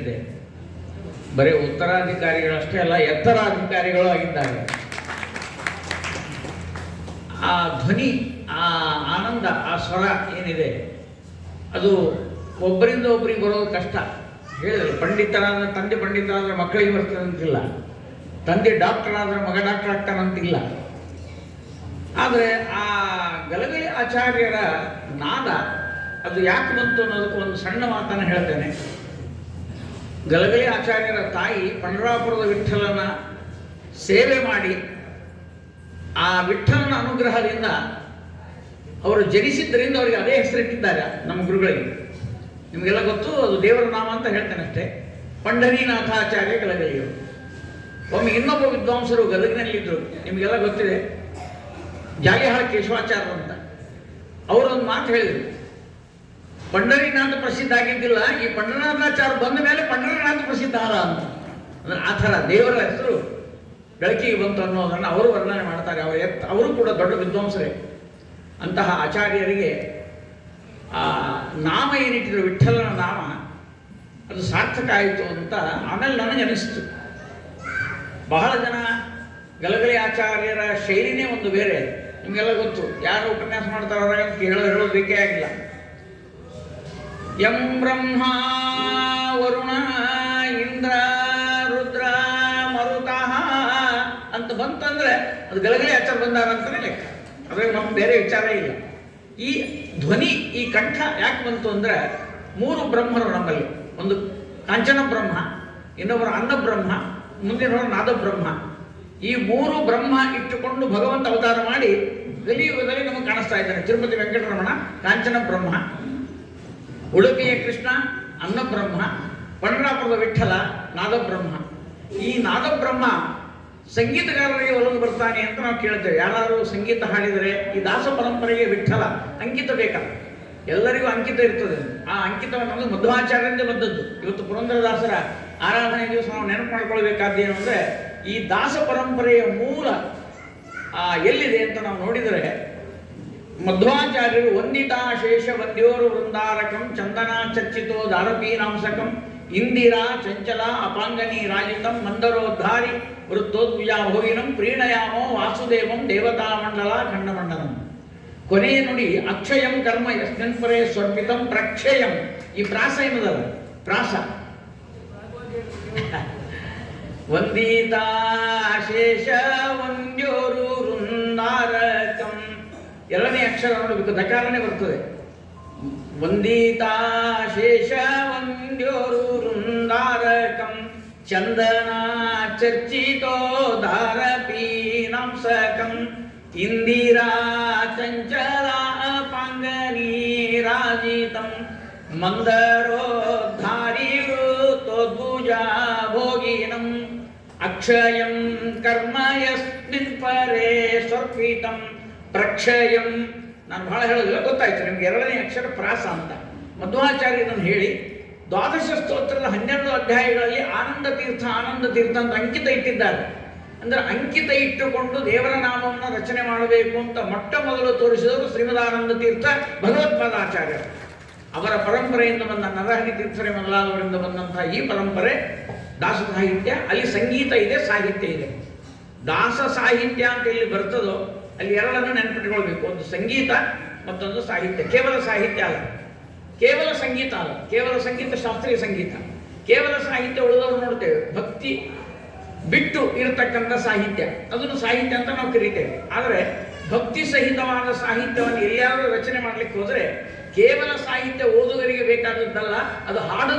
ಏನಿದೆ ಬರೀ ಉತ್ತರಾಧಿಕಾರಿಗಳಷ್ಟೇ ಅಲ್ಲ, ಎತ್ತರಾಧಿಕಾರಿಗಳು ಆಗಿದ್ದಾರೆ. ಆ ಧ್ವನಿ, ಆ ಆನಂದ, ಆ ಸ್ವರ ಏನಿದೆ ಅದು ಒಬ್ಬರಿಂದ ಒಬ್ಬರಿಗೆ ಬರೋದು ಕಷ್ಟ. ಹೇಳಿದ್ರು, ಪಂಡಿತರಾದ ತಂದೆ ಪಂಡಿತರಾದರೆ ಮಕ್ಕಳಿಗೆ ಬರ್ತದೆ ಅಂತಿಲ್ಲ, ತಂದೆ ಡಾಕ್ಟರ್ ಆದರೆ ಮಗ ಡಾಕ್ಟರ್ ಆಗ್ತಾನಂತಿಲ್ಲ. ಆದರೆ ಆ ಗಲಗಲಿ ಆಚಾರ್ಯರ ನಾದ ಅದು ಯಾಕೆ ಬಂತು ಅನ್ನೋದಕ್ಕೆ ಒಂದು ಸಣ್ಣ ಮಾತನ್ನು ಹೇಳ್ತೇನೆ. ಗಲಗಲಿ ಆಚಾರ್ಯರ ತಾಯಿ ಪಂಡರಾಪುರದ ವಿಠ್ಠಲನ ಸೇವೆ ಮಾಡಿ ಆ ವಿಠ್ಠಲನ ಅನುಗ್ರಹದಿಂದ ಅವರು ಜನಿಸಿದ್ದರಿಂದ ಅವರಿಗೆ ಅದೇ ಹೆಸರಿಟ್ಟಿದ್ದಾರೆ ನಮ್ಮ ಗುರುಗಳಿಗೆ. ನಿಮಗೆಲ್ಲ ಗೊತ್ತು, ಅದು ದೇವರ ನಾಮ ಅಂತ ಹೇಳ್ತೇನೆ ಅಷ್ಟೇ. ಪಂಡರೀನಾಥಾಚಾರ್ಯ ಗಲಗಲಿಯವರು. ಒಮ್ಮೆ ಇನ್ನೊಬ್ಬ ವಿದ್ವಾಂಸರು ಗದಗಿನಲ್ಲಿದ್ದರು, ನಿಮಗೆಲ್ಲ ಗೊತ್ತಿದೆ, ಜಾಲಿಹಾಳ ಕೇಶವಾಚಾರ್ಯರು ಅಂತ. ಅವರೊಂದು ಮಾತು ಹೇಳಿದರು, ಪಂಡರೀನಾಥ ಪ್ರಸಿದ್ಧ ಆಗಿದ್ದಿಲ್ಲ, ಈ ಪಂಡರನಾಥಾಚಾರ್ಯ ಬಂದ ಮೇಲೆ ಪಂಡರನಾಥ ಪ್ರಸಿದ್ಧ ಆದ ಅಂತ. ಅಂದರೆ ಆ ಥರ ದೇವರ ಹೆಸರು ಬೆಳಕಿಗೆ ಬಂತು ಅನ್ನೋದನ್ನು ಅವರು ವರ್ಣನೆ ಮಾಡ್ತಾರೆ. ಅವರು ಕೂಡ ದೊಡ್ಡ ವಿದ್ವಾಂಸರೇ. ಅಂತಹ ಆಚಾರ್ಯರಿಗೆ ಆ ನಾಮ ಏನಿಟ್ಟಿದ್ರು, ವಿಠ್ಠಲನ ನಾಮ, ಅದು ಸಾರ್ಥಕ ಆಯಿತು ಅಂತ ಆಮೇಲೆ ನನಗೆ ಅನಿಸ್ತು. ಬಹಳ ಜನ ಗಲಗಲಿ ಆಚಾರ್ಯರ ಶೈಲಿನೇ ಒಂದು ಬೇರೆ. ನಿಮಗೆಲ್ಲ ಗೊತ್ತು, ಯಾರು ಉಪನ್ಯಾಸ ಮಾಡ್ತಾರೆ ಅಂತ ಹೇಳೋದು ಬೇಕೇ ಆಗಿಲ್ಲ. ಯಂ ಬ್ರಹ್ಮ ವರುಣ ಇಂದ್ರ ರುದ್ರ ಮರುತಃ ಅಂತ ಬಂತಂದ್ರೆ ಅದು ಗಲಗಲಿ ಆಚಾರ್ಯ ಬಂದಾರ ಅಂತಲೇ ಲೆಕ್ಕ. ಅದ್ರಾಗ ನಮ್ಮ ಬೇರೆ ವಿಚಾರ ಇಲ್ಲ. ಈ ಧ್ವನಿ, ಈ ಕಂಠ ಯಾಕೆ ಬಂತು ಅಂದರೆ, ಮೂರು ಬ್ರಹ್ಮರು ನಮ್ಮಲ್ಲಿ. ಒಂದು ಕಾಂಚನ ಬ್ರಹ್ಮ, ಇನ್ನೊಬ್ಬರು ಅನ್ನಬ್ರಹ್ಮ, ಮುಂದಿನವರು ನಾದಬ್ರಹ್ಮ. ಈ ಮೂರು ಬ್ರಹ್ಮ ಇಟ್ಟುಕೊಂಡು ಭಗವಂತ ಅವತಾರ ಮಾಡಿ ಕಲಿಯುಗದಲ್ಲಿ ನಮಗೆ ಕಾಣಿಸ್ತಾ ಇದ್ದಾರೆ. ತಿರುಪತಿ ವೆಂಕಟರಮಣ ಕಾಂಚನ ಬ್ರಹ್ಮ, ಉಡುಪಿಯ ಕೃಷ್ಣ ಅನ್ನಬ್ರಹ್ಮ, ಪಂಡರಾಪುರದ ವಿಠ್ಠಲ ನಾದಬ್ರಹ್ಮ. ಈ ನಾದಬ್ರಹ್ಮ ಸಂಗೀತಗಾರರಿಗೆ ಒಲವು ಬರ್ತಾನೆ ಅಂತ ನಾವು ಕೇಳ್ತೇವೆ. ಯಾರಾದರೂ ಸಂಗೀತ ಹಾಡಿದರೆ ಈ ದಾಸ ಪರಂಪರೆಗೆ ವಿಠ್ಠಲ ಅಂಕಿತ ಬೇಕಲ್ಲ, ಎಲ್ಲರಿಗೂ ಅಂಕಿತ ಇರ್ತದೆ. ಆ ಅಂಕಿತವನ್ನು ನಮಗೆ ಮಧ್ವಾಚಾರ್ಯರಿಂದ ಬಂದದ್ದು. ಇವತ್ತು ಪುರಂದರದಾಸರ ಆರಾಧನೆ ದಿವಸ ನಾವು ನೆನಪು ಮಾಡ್ಕೊಳ್ಬೇಕಾದ್ದೇನು ಅಂದರೆ, ಈ ದಾಸ ಪರಂಪರೆಯ ಮೂಲ ಎಲ್ಲಿದೆ ಅಂತ ನಾವು ನೋಡಿದರೆ, ಮಧ್ವಾಚಾರ್ಯರು ವಂದಿತಾಶೇಷ ವಂದ್ಯೋರು ವೃಂದಾರಕಂ ಚಂದನ ಚರ್ಚಿತೋ ದಾರಪೀನಾಂಸಕಂ ಇಂದಿರಾ ಚಂಚಲ ಅಪಾಂಗನಿ ರಾಜಿತಂ ಮಂದರೋದ್ಧಾರಿ ವೃತ್ತೋದ್ವಿಜಾ ಭೋಗಿನಂ ಪ್ರೀಣಯಾಮೋ ವಾಸುದೇವಂ ದೇವತಾಮಂಡಲ ಖಂಡಮಂಡಲಂ. ಕೊನೆಯ ನುಡಿ ಅಕ್ಷಯಂ ಕರ್ಮ ಯಸ್ಮಿನ್ ಪರೇ ಸ್ವರ್ಪಿತಂ ಪ್ರಕ್ಷಯಂ. ಈ ಪ್ರಾಸ ಏನದಲ್ಲ, ಪ್ರಾಸ ವಂದಿತಾಶೇಷ ವಂದ್ಯೋರು ವೃಂದಾರಕಂ. ಎರಡನೇ ಅಕ್ಷರ ನೋಡಬೇಕು, ದಕಾರನೇ ಬರ್ತದೆ. ವಂದಿತಾಶೇಷ ವಂದ್ಯೋರು ವೃಂದಾರಕಂ ಚಂದನ ಚರ್ಚಿತೋ ದಾರಪೀನಾಂಸಕಂ ಇಂದಿರಾ ಚಂಚಲ ಪಾಂಗನಿ ರಾಜಿತಂ ಮಂದರೋದ್ಧಾರಿ ವೃತ್ತೋದ್ಭುಜಾ ಭೋಗಿನಂ ಅಕ್ಷಯಂ ಕರ್ಮ ಯಸ್ಮಿನ್ ಪರೇ ಸ್ವರ್ಪಿತಂ ಪ್ರಕ್ಷಯಂ. ನಾನು ಬಹಳ ಹೇಳೋದಿಲ್ಲ, ಗೊತ್ತಾಯ್ತು ನಿಮ್ಗೆ. ಎರಡನೇ ಅಕ್ಷರ ಪ್ರಾಸ ಅಂತ ಮಧ್ವಾಚಾರ್ಯರನ್ನು ಹೇಳಿ ದ್ವಾದಶ ಸ್ತೋತ್ರದ 12 ಅಧ್ಯಾಯಗಳಲ್ಲಿ ಆನಂದ ತೀರ್ಥ ಅಂತ ಅಂಕಿತ ಇಟ್ಟಿದ್ದಾರೆ. ಅಂದರೆ ಅಂಕಿತ ಇಟ್ಟುಕೊಂಡು ದೇವರ ನಾಮವನ್ನು ರಚನೆ ಮಾಡಬೇಕು ಅಂತ ಮೊಟ್ಟ ಮೊದಲು ತೋರಿಸಿದವರು ಶ್ರೀಮದಾನಂದ ತೀರ್ಥ ಭಗವತ್ಪಾದಾಚಾರ್ಯರು. ಅವರ ಪರಂಪರೆಯಿಂದ ಬಂದ ನರಹರಿ ತೀರ್ಥರೇ ಮೊದಲಾದವರಿಂದ ಬಂದಂತಹ ಈ ಪರಂಪರೆ ದಾಸ ಸಾಹಿತ್ಯ. ಅಲ್ಲಿ ಸಂಗೀತ ಇದೆ, ಸಾಹಿತ್ಯ ಇದೆ. ದಾಸ ಸಾಹಿತ್ಯ ಅಂತ ಎಲ್ಲಿ ಬರ್ತದೋ ಅಲ್ಲಿ ಎರಡನ್ನು ನೆನಪಿಟ್ಕೊಳ್ಬೇಕು. ಒಂದು ಸಂಗೀತ, ಮತ್ತೊಂದು ಸಾಹಿತ್ಯ. ಕೇವಲ ಸಾಹಿತ್ಯ ಅಲ್ಲ, ಕೇವಲ ಸಂಗೀತ ಅಲ್ಲ. ಕೇವಲ ಸಂಗೀತ ಶಾಸ್ತ್ರೀಯ ಸಂಗೀತ. ಕೇವಲ ಸಾಹಿತ್ಯ ಉಳಿದವರು ನೋಡ್ತೇವೆ, ಭಕ್ತಿ ಬಿಟ್ಟು ಇರತಕ್ಕಂಥ ಸಾಹಿತ್ಯ, ಅದನ್ನು ಸಾಹಿತ್ಯ ಅಂತ ನಾವು ಕರೀತೇವೆ. ಆದರೆ ಭಕ್ತಿ ಸಹಿತವಾದ ಸಾಹಿತ್ಯವನ್ನು ಎಲ್ಲಿಯಾದರೂ ರಚನೆ ಮಾಡಲಿಕ್ಕೆ ಹೋದರೆ ಕೇವಲ ಸಾಹಿತ್ಯ ಓದುಗರಿಗೆ ಬೇಕಾದದ್ದಲ್ಲ, ಅದು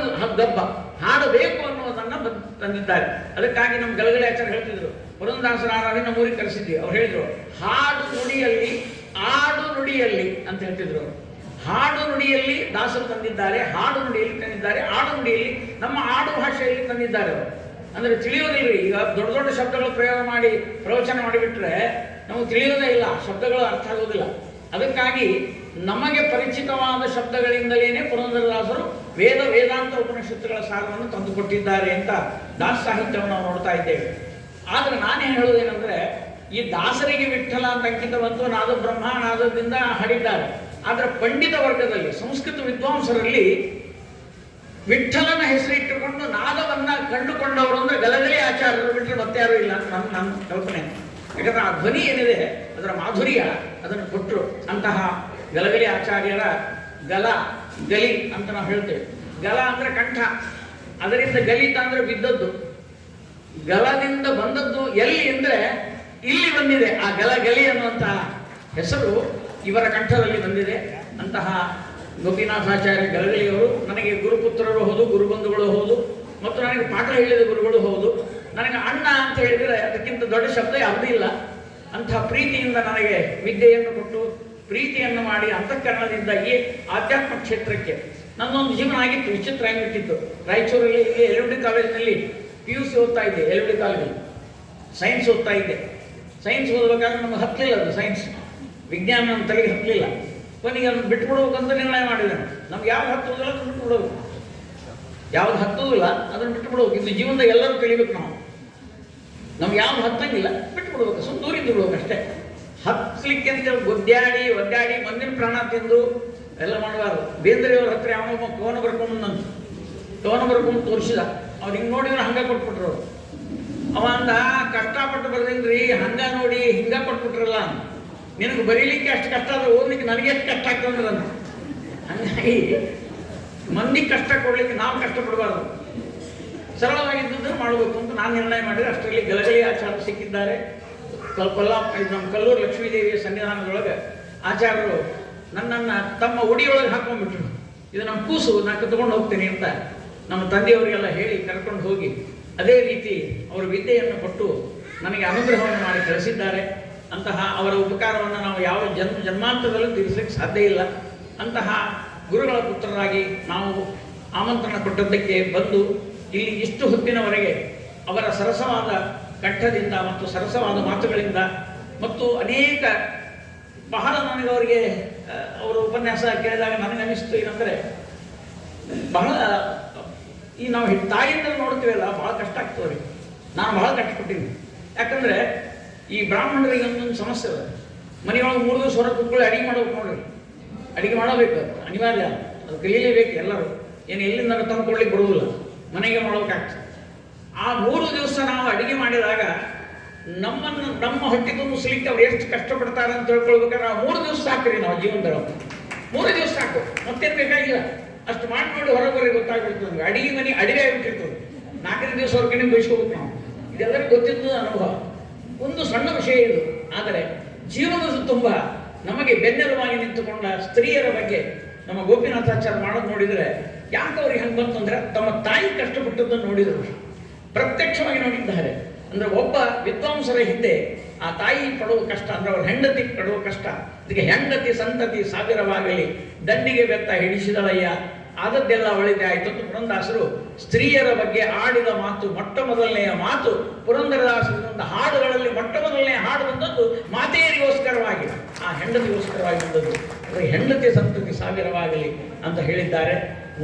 ಗಬ್ಬ ಹಾಡಬೇಕು ಅನ್ನೋದನ್ನು ತಂದಿದ್ದಾರೆ. ಅದಕ್ಕಾಗಿ ನಮ್ಮ ಗಲಗಲಿ ಆಚಾರ್ಯ ಹೇಳ್ತಿದ್ರು, ಪುರಂದರದಾಸರ ಆರಾಧನೆ ನಮ್ಮೂರಿಗೆ ಕರೆಸಿದ್ವಿ. ಅವ್ರು ಹೇಳಿದ್ರು, ಹಾಡು ನುಡಿಯಲ್ಲಿ ಆಡು ನುಡಿಯಲ್ಲಿ ಅಂತ ಹೇಳ್ತಿದ್ರು. ಹಾಡು ನುಡಿಯಲ್ಲಿ ದಾಸರು ತಂದಿದ್ದಾರೆ, ಹಾಡು ನುಡಿಯಲ್ಲಿ ತಂದಿದ್ದಾರೆ, ಆಡು ನುಡಿಯಲ್ಲಿ ನಮ್ಮ ಆಡು ಭಾಷೆಯಲ್ಲಿ ತಂದಿದ್ದಾರೆ ಅವರು. ಅಂದರೆ ತಿಳಿಯೋದಿಲ್ಲ. ಈಗ ದೊಡ್ಡ ದೊಡ್ಡ ಶಬ್ದಗಳು ಪ್ರಯೋಗ ಮಾಡಿ ಪ್ರವಚನ ಮಾಡಿಬಿಟ್ರೆ ನಮಗೆ ತಿಳಿಯೋದೇ ಇಲ್ಲ, ಶಬ್ದಗಳು ಅರ್ಥ ಆಗೋದಿಲ್ಲ. ಅದಕ್ಕಾಗಿ ನಮಗೆ ಪರಿಚಿತವಾದ ಶಬ್ದಗಳಿಂದಲೇ ಪುರಂದರದಾಸರು ವೇದಾಂತ ಉಪನಿಷತ್ತುಗಳ ಸಾರವನ್ನು ತಂದುಕೊಟ್ಟಿದ್ದಾರೆ ಅಂತ ದಾಸ ಸಾಹಿತ್ಯವನ್ನು ನಾವು ನೋಡ್ತಾ ಇದ್ದೇವೆ. ಆದರೆ ನಾನೇನು ಹೇಳೋದೇನೆಂದರೆ, ಈ ದಾಸರಿಗೆ ವಿಠ್ಠಲ ಅಂತ ಅಂಕಿತ ಬಂತು, ನಾದ ಬ್ರಹ್ಮ ನಾದದಿಂದ ಹಾಡಿದ್ದಾರೆ. ಆದರೆ ಪಂಡಿತ ವರ್ಗದಲ್ಲಿ, ಸಂಸ್ಕೃತ ವಿದ್ವಾಂಸರಲ್ಲಿ ವಿಠಲನ ಹೆಸರಿಟ್ಟುಕೊಂಡು ನಾದವನ್ನ ಕಂಡುಕೊಂಡವರು ಅಂದ್ರೆ ಗಲಗಲಿ ಆಚಾರ್ಯರು ಬಿಟ್ಟರೆ ಮತ್ತೆ ಯಾರು ಇಲ್ಲ ಅಂತ ನನ್ನ ಕಲ್ಪನೆ. ಯಾಕಂದ್ರೆ ಆ ಧ್ವನಿ ಏನಿದೆ ಅದರ ಮಾಧುರ್ಯ ಅದನ್ನು ಕೊಟ್ಟರು. ಅಂತಹ ಗಲಗಲಿ ಆಚಾರ್ಯರ ಗಲ ಗಲಿ ಅಂತ ನಾವು ಹೇಳ್ತೇವೆ. ಗಲ ಅಂದ್ರೆ ಕಂಠ, ಅದರಿಂದ ಗಲಿತ ಅಂದ್ರೆ ಬಿದ್ದದ್ದು, ಗಲದಿಂದ ಬಂದದ್ದು ಎಲ್ಲಿ ಅಂದ್ರೆ ಇಲ್ಲಿ ಬಂದಿದೆ. ಆ ಗಲಿ ಅನ್ನುವಂತಹ ಹೆಸರು ಇವರ ಕಂಠದಲ್ಲಿ ಬಂದಿದೆ. ಅಂತಹ ಗೋಪಿನಾಥಾಚಾರ್ಯ ಗಲಗಲಿಯವರು ನನಗೆ ಗುರುಪುತ್ರರು ಹೌದು, ಗುರುಬಂಧುಗಳು ಹೌದು, ಮತ್ತು ನನಗೆ ಪಾಠ ಹೇಳಿದ ಗುರುಗಳು ಹೌದು. ನನಗೆ ಅಣ್ಣ ಅಂತ ಹೇಳಿದರೆ ಅದಕ್ಕಿಂತ ದೊಡ್ಡ ಶಬ್ದ ಯಾವುದೂ ಇಲ್ಲ. ಅಂತಹ ಪ್ರೀತಿಯಿಂದ ನನಗೆ ವಿದ್ಯೆಯನ್ನು ಕೊಟ್ಟು ಪ್ರೀತಿಯನ್ನು ಮಾಡಿ ಅಂತಃಕರಣದಿಂದ ಈ ಆಧ್ಯಾತ್ಮ ಕ್ಷೇತ್ರಕ್ಕೆ ನನ್ನೊಂದು ಜೀವನ ಆಗಿತ್ತು. ವಿಚಿತ್ರ ಆಗಿಬಿಟ್ಟಿತ್ತು. ರಾಯಚೂರಲ್ಲಿ LMD ಕಾಲೇಜಿನಲ್ಲಿ PUC ಓದ್ತಾ ಇದ್ದೆ. LMD ಕಾಲೇಜಲ್ಲಿ ಸೈನ್ಸ್ ಓದ್ತಾ ಇದ್ದೆ. ಸೈನ್ಸ್ ಓದಬೇಕಾದ್ರೆ ನಮಗೆ ಹತ್ತಲಿಲ್ಲ, ಅದು ಸೈನ್ಸ್ ವಿಜ್ಞಾನ ನಮ್ಮ ತಲೆಗೆ ಹತ್ತಲಿಲ್ಲ. ಕೊನೆಗೆ ಅದನ್ನು ಬಿಟ್ಬಿಡ್ಬೇಕಂತ ನಿರ್ಣಯ ಮಾಡಿದೆ. ನಮ್ಗೆ ಯಾವ್ದು ಹತ್ತೋದಿಲ್ಲ ಅದನ್ನು ಬಿಟ್ಬಿಡೋದು, ಯಾವ್ದು ಹತ್ತೋದಿಲ್ಲ ಅದನ್ನು ಬಿಟ್ಬಿಡ್ಬೇಕು. ಇದು ಜೀವನದಾಗ ಎಲ್ಲರೂ ಕಲಿಬೇಕು. ನಮ್ಗೆ ಯಾವ್ದು ಹತ್ತಂಗಿಲ್ಲ ಬಿಟ್ಬಿಡ್ಬೇಕು, ಸುಮ್ಮನೆ ದೂರಿಂದ ಬಿಡ್ಬೇಕು ಅಷ್ಟೇ. ಹತ್ತಲಿಕ್ಕೆ ಅಂತೇಳಿ ಒದ್ದಾಡಿ ಮಂದಿನ ಪ್ರಾಣ ತಿಂದು ಎಲ್ಲ ಮಾಡಬಾರ್ದು. ಬೇಂದ್ರೆಯವ್ರ ಹತ್ರ ಅವನೊಬ್ಬ ಕವನ ಬರ್ಕೊಂಡು ತೋರಿಸಿದ. ಅವ್ರು ಹಿಂಗೆ ನೋಡಿದ್ರೆ ಹಂಗೆ ಕೊಟ್ಬಿಟ್ರು. ಅವ ಅಂದ, ಕಷ್ಟಪಟ್ಟು ಬರ್ದೇನ್ರಿ, ಹಂಗ ನೋಡಿ ಹಿಂಗ ಕೊಟ್ಬಿಟ್ರಲ್ಲ, ನಿನಗೆ ಬರೀಲಿಕ್ಕೆ ಅಷ್ಟು ಕಷ್ಟ ಆದ್ರೆ ಓದ್ಲಿಕ್ಕೆ ನನಗೆ ಎಷ್ಟು ಕಷ್ಟ ಆಗ್ತಂದ್ರೆ ಅಂತ. ಹಂಗಾಗಿ ಮಂದಿ ಕಷ್ಟ ಕೊಡ್ಲಿಕ್ಕೆ ನಾವು ಕಷ್ಟಪಡಬಾರ್ದು, ಸರಳವಾಗಿದ್ದನ್ನು ಮಾಡಬೇಕು ಅಂತ ನಾನು ನಿರ್ಣಯ ಮಾಡಿದೆ. ಅಷ್ಟರಲ್ಲಿ ಗಲಗಲಿ ಆಚಾರ್ಯರು ಸಿಕ್ಕಿದ್ದಾರೆ. ನಮ್ಮ ಕಲ್ಲೂರು ಲಕ್ಷ್ಮೀದೇವಿಯ ಸನ್ನಿಧಾನದೊಳಗೆ ಆಚಾರ್ಯರು ನನ್ನನ್ನು ತಮ್ಮ ಉಡಿಯೊಳಗೆ ಹಾಕೊಂಡ್ಬಿಟ್ರು. ಇದು ನಮ್ಮ ಕೂಸು, ನಾನು ತಗೊಂಡು ಹೋಗ್ತೀನಿ ಅಂತ ನಮ್ಮ ತಂದೆಯವರಿಗೆಲ್ಲ ಹೇಳಿ ಕರ್ಕೊಂಡು ಹೋಗಿ ಅದೇ ರೀತಿ ಅವರು ವಿದ್ಯೆಯನ್ನು ಕೊಟ್ಟು ನನಗೆ ಅನುಗ್ರಹವನ್ನು ಮಾಡಿ ಕಳಿಸಿದ್ದಾರೆ. ಅಂತಹ ಅವರ ಉಪಕಾರವನ್ನು ನಾವು ಯಾವ ಜನ್ಮಾಂತರದಲ್ಲೂ ತೀರಿಸಲಿಕ್ಕೆ ಸಾಧ್ಯ ಇಲ್ಲ. ಅಂತಹ ಗುರುಗಳ ಪುತ್ರರಾಗಿ ನಾವು ಆಮಂತ್ರಣ ಕೊಟ್ಟದ್ದಕ್ಕೆ ಬಂದು ಇಲ್ಲಿ ಇಷ್ಟು ಹೊತ್ತಿನವರೆಗೆ ಅವರ ಸರಸವಾದ ಕಂಠದಿಂದ ಮತ್ತು ಸರಸವಾದ ಮಾತುಗಳಿಂದ ಮತ್ತು ಅನೇಕ ಬಹಳ ನನಗೆ ಅವರಿಗೆ ಅವರ ಉಪನ್ಯಾಸ ಕೇಳಿದಾಗ ನನಗೆ ಅನಿಸ್ತು ಏನಂದರೆ, ಬಹಳ ಈ ನಾವು ತಾಯಿಯಿಂದ ನೋಡ್ತೀವಲ್ಲ ಭಾಳ ಕಷ್ಟ ಆಗ್ತದೆ ಅವ್ರಿಗೆ. ನಾನು ಭಾಳ ಕಷ್ಟಪಟ್ಟಿದ್ದೀನಿ. ಯಾಕಂದರೆ ಈ ಬ್ರಾಹ್ಮಣರಿಗೆ ಒಂದೊಂದು ಸಮಸ್ಯೆ ಅದ. ಮನೆಯೊಳಗೆ 3 ದಿವಸ ಹೊರಗೆ ಕುತ್ಕೊಳ್ಳಿ ಅಡಿಗೆ ಮಾಡ್ಬೇಕು. ನೋಡ್ರಿ, ಅಡಿಗೆ ಮಾಡಬೇಕು, ಅನಿವಾರ್ಯ, ಅದು ಕಲೀಲೇಬೇಕು ಎಲ್ಲರೂ. ಏನು ಎಲ್ಲಿಂದ ತಂದುಕೊಡ್ಲಿಕ್ಕೆ ಬರುವುದಿಲ್ಲ, ಮನೆಗೆ ಮಾಡ್ಬೇಕಾಗ್ತದೆ. ಆ 3 ದಿವಸ ನಾವು ಅಡಿಗೆ ಮಾಡಿದಾಗ ನಮ್ಮ ಹೊಟ್ಟೆ ತುಂಬಿಸ್ಲಿಕ್ಕೆ ಅವ್ರು ಎಷ್ಟು ಕಷ್ಟಪಡ್ತಾರೆ ಅಂತ ತಿಳ್ಕೊಳ್ಬೇಕಾದ್ರೆ ನಾವು 3 ದಿವಸ ಸಾಕ್ರಿ. ನಾವು ಜೀವನದೊಳಗೆ 3 ದಿವಸ ಸಾಕು, ಮತ್ತೇನು ಬೇಕಾಗಿಲ್ಲ. ಅಷ್ಟು ಮಾಡಿ ನೋಡಿ ಹೊರಗೆ ಗೊತ್ತಾಗ್ಬಿಡ್ತದೆ ನಮ್ಗೆ. ಅಡಿಗೆ ಮನೆ ಅಡಿಗೆ ಆಗಿಬಿಟ್ಟಿರ್ತದೆ. 4ನೇ ದಿವಸ ಅವ್ರ ಕಡೆ ಬಯಸ್ಕೋಬೇಕು ನಾವು. ಇದೆಲ್ಲರಿಗೂ ಗೊತ್ತಿದ್ದು ಅನುಭವ. ಒಂದು ಸಣ್ಣ ವಿಷಯ ಇದು, ಆದರೆ ಜೀವನದ ತುಂಬ ನಮಗೆ ಬೆನ್ನೆಲುವಾಗಿ ನಿಂತುಕೊಂಡ ಸ್ತ್ರೀಯರ ಬಗ್ಗೆ ನಮ್ಮ ಗೋಪಿನಾಥಾಚಾರ್ಯ ಮಾಡೋದು ನೋಡಿದರೆ ಯಾಕೆ ಅವ್ರಿಗೆ ಹಂಗೆ ಬಂತು ಅಂದರೆ, ತಮ್ಮ ತಾಯಿ ಕಷ್ಟಪಟ್ಟದ್ದನ್ನು ನೋಡಿದರು, ಪ್ರತ್ಯಕ್ಷವಾಗಿ ನೋಡಿದ್ದಾರೆ. ಅಂದರೆ ಒಬ್ಬ ವಿದ್ವಾಂಸರ ಹಿಂದೆ ಆ ತಾಯಿ ಪಡುವ ಕಷ್ಟ, ಅಂದರೆ ಅವ್ರ ಹೆಂಡತಿ ಪಡುವ ಕಷ್ಟ. ಅದಕ್ಕೆ ಹೆಂಡತಿ ಸಂತತಿ ಸಾವಿರವಾಗಲಿ ದಂಡಿಗೆ ಬೆತ್ತ ಹಿಡಿಸಿದಳಯ್ಯ, ಆದದ್ದೆಲ್ಲ ಒಳ್ಳೆಯದೇ ಆಯಿತು ಅಂತ ಪುರಂದರದಾಸರು ಸ್ತ್ರೀಯರ ಬಗ್ಗೆ ಆಡಿದ ಮಾತು, ಮೊಟ್ಟ ಮೊದಲನೆಯ ಮಾತು ಪುರಂದರದಾಸರಿಂದ ಹಾಡುಗಳಲ್ಲಿ ಮೊಟ್ಟ ಮೊದಲನೆಯ ಹಾಡು ಬಂದದ್ದು ಮಾತೆಯರಿಗೋಸ್ಕರವಾಗಿ, ಆ ಹೆಂಡತಿಗೋಸ್ಕರವಾಗಿ ಬಂದದ್ದು. ಅಂದರೆ ಹೆಂಡತಿ ಸಂತತಿ ಸಾವಿರವಾಗಲಿ ಅಂತ ಹೇಳಿದ್ದಾರೆ.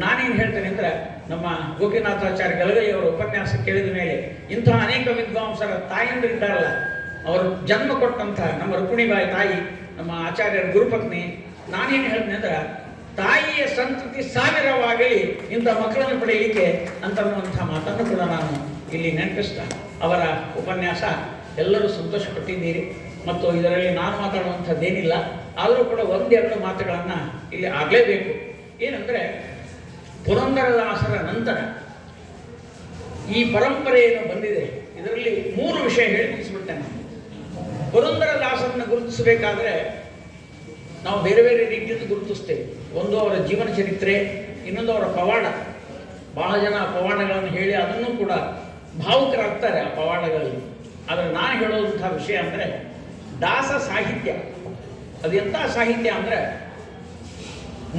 ನಾನೇನು ಹೇಳ್ತೇನೆ ಅಂದರೆ, ನಮ್ಮ ಗೋಪಿನಾಥಾಚಾರ್ಯ ಗಲಗಲಿಯವರ ಉಪನ್ಯಾಸ ಕೇಳಿದ ಮೇಲೆ ಇಂತಹ ಅನೇಕ ವಿದ್ವಾಂಸರ ತಾಯಂದಿರಿದ್ದಾರಲ್ಲ, ಅವರು ಜನ್ಮ ಕೊಟ್ಟಂಥ ನಮ್ಮ ರುಕ್ಮಿಣಿಬಾಯಿ ತಾಯಿ, ನಮ್ಮ ಆಚಾರ್ಯರ ಗುರುಪತ್ನಿ, ನಾನೇನು ಹೇಳ್ತೇನೆ ಅಂದರೆ, ತಾಯಿಯ ಸಂತತಿ ಸಾವಿರವಾಗಲಿ ಇಂಥ ಮಕ್ಕಳನ್ನು ಪಡೆಯಲಿಕ್ಕೆ ಅಂತನ್ನುವಂಥ ಮಾತನ್ನು ಕೂಡ ನಾನು ಇಲ್ಲಿ ನೆನಪಿಸ್ತಾ, ಅವರ ಉಪನ್ಯಾಸ ಎಲ್ಲರೂ ಸಂತೋಷಪಟ್ಟಿದ್ದೀರಿ. ಮತ್ತು ಇದರಲ್ಲಿ ನಾನು ಮಾತಾಡುವಂಥದ್ದೇನಿಲ್ಲ, ಆದರೂ ಕೂಡ 1-2 ಮಾತುಗಳನ್ನು ಇಲ್ಲಿ ಆಗಲೇಬೇಕು. ಏನಂದರೆ, ಪುರಂದರದಾಸರ ನಂತರ ಈ ಪರಂಪರೆಯನ್ನು ಬಂದಿದೆ, ಇದರಲ್ಲಿ 3 ವಿಷಯ ಹೇಳಿ ಮುಗಿಸ್ಬಿಡ್ತೇನೆ. ಪುರಂದರದಾಸರನ್ನು ಗುರುತಿಸಬೇಕಾದ್ರೆ ನಾವು ಬೇರೆ ಬೇರೆ ರೀತಿಯಿಂದ ಗುರುತಿಸ್ತೇವೆ. ಒಂದು ಅವರ ಜೀವನ ಚರಿತ್ರೆ, ಇನ್ನೊಂದು ಅವರ ಪವಾಡ. ಬಹಳ ಜನ ಪವಾಡಗಳನ್ನು ಹೇಳಿ ಅದನ್ನು ಕೂಡ ಭಾವುಕರಾಗ್ತಾರೆ ಆ ಪವಾಡಗಳಲ್ಲಿ. ಆದರೆ ನಾನು ಹೇಳುವಂಥ ವಿಷಯ ಅಂದರೆ, ದಾಸ ಸಾಹಿತ್ಯ ಅದು ಎಂಥ ಸಾಹಿತ್ಯ ಅಂದರೆ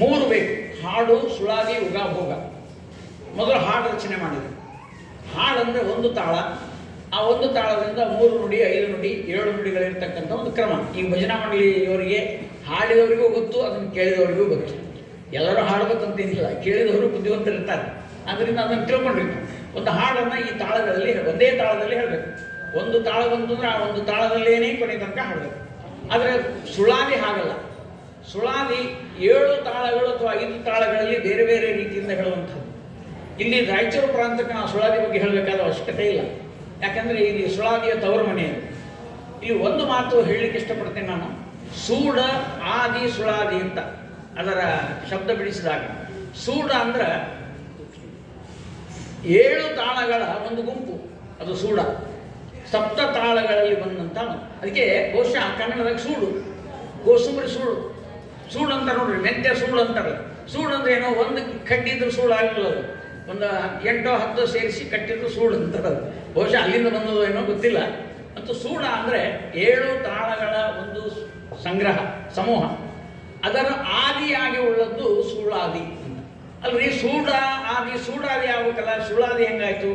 3 ಬೇಕು: ಹಾಡು, ಸುಳಾದಿ, ಉಗಾಭೋಗ. ಮೊದಲು ಹಾಡು ರಚನೆ ಮಾಡಿದೆ. ಹಾಡಂದರೆ 1 ತಾಳ, ಆ 1 ತಾಳದಿಂದ 3 ನುಡಿ, 5 ನುಡಿ, 7 ನುಡಿಗಳಿರ್ತಕ್ಕಂಥ ಒಂದು ಕ್ರಮ. ಈ ಭಜನಾ ಮಂಡಳಿಯವರಿಗೆ ಹಾಡಿದವರಿಗೂ ಗೊತ್ತು, ಅದನ್ನು ಕೇಳಿದವರಿಗೂ ಗೊತ್ತು. ಎಲ್ಲರೂ ಹಾಡಬೇಕಂತೇನಿಲ್ಲ, ಕೇಳಿದವರು ಬುದ್ಧಿವಂತರಿರ್ತಾರೆ, ಆದ್ದರಿಂದ ಅದನ್ನು ತಿಳ್ಕೊಂಡಿರ್ತಾರೆ. ಒಂದು ಹಾಡನ್ನು ಈ ತಾಳಗಳಲ್ಲಿ, ಒಂದೇ ತಾಳದಲ್ಲಿ ಹೇಳಬೇಕು. 1 ತಾಳ ಬಂತಂದ್ರೆ ಆ 1 ತಾಳದಲ್ಲೇನೇ ಕೊನೆ ತನಕ ಹಾಡಬೇಕು. ಆದರೆ ಸುಳಾದಿ ಹಾಗಲ್ಲ. ಸುಳಾದಿ 7 ತಾಳಗಳು ಅಥವಾ 5 ತಾಳಗಳಲ್ಲಿ ಬೇರೆ ಬೇರೆ ರೀತಿಯಿಂದ ಹೇಳುವಂಥದ್ದು. ಇಲ್ಲಿ ರಾಯಚೂರು ಪ್ರಾಂತಕ್ಕೆ ನಾವು ಸುಳಾದಿ ಬಗ್ಗೆ ಹೇಳಬೇಕಾದ ಅವಶ್ಯಕತೆ ಇಲ್ಲ. ಯಾಕಂದರೆ ಇಲ್ಲಿ ಸುಳಾದಿಯ ತವರು ಮನೆ. ಇಲ್ಲಿ ಒಂದು ಮಾತು ಹೇಳಲಿಕ್ಕೆ ಇಷ್ಟಪಡ್ತೇನೆ ನಾನು. ಸೂಡ ಆದಿ ಸುಳಾದಿ ಅಂತ ಅದರ ಶಬ್ದ ಬಿಡಿಸಿದಾಗ, ಸೂಡ ಅಂದ್ರೆ 7 ತಾಳಗಳ ಒಂದು ಗುಂಪು, ಅದು ಸೂಡ. ಸಪ್ತ ತಾಳಗಳಲ್ಲಿ ಬಂದಂಥ, ಅದಕ್ಕೆ ಬಹುಶಃ ಕನ್ನಡದಾಗ ಸೂಡು, ಕೋಸುಂಬರಿ ಸೂಡು, ಸೂಡು ಅಂತ ನೋಡ್ರಿ. ಮೆಂತ್ಯ ಸೂಡು ಅಂತಾರಲ್ಲ. ಸೂಡು ಅಂದ್ರೆ ಏನೋ ಒಂದು ಕಟ್ಟಿದ್ರು ಸೂಡು ಆಗಿಲ್ಲ, ಅದು ಒಂದು 8-10 ಸೇರಿಸಿ ಕಟ್ಟಿದ್ರು ಸೂಡು ಅಂತಾರೆ. ಬಹುಶಃ ಅಲ್ಲಿಂದ ಬಂದದು ಏನೋ ಗೊತ್ತಿಲ್ಲ. ಮತ್ತು ಸೂಡ ಅಂದರೆ 7 ತಾಳಗಳ ಒಂದು ಸಂಗ್ರಹ, ಸಮೂಹ. ಅದರ ಆದಿಯಾಗಿ ಉಳ್ಳದ್ದು ಸುಳಾದಿ ಅಂತ. ಅಲ್ರಿ, ಸೂಡ ಆದಿ ಸೂಡಾದಿ ಆಗ್ಬೇಕಲ್ಲ, ಸುಳಾದಿ ಹೆಂಗಾಯ್ತು,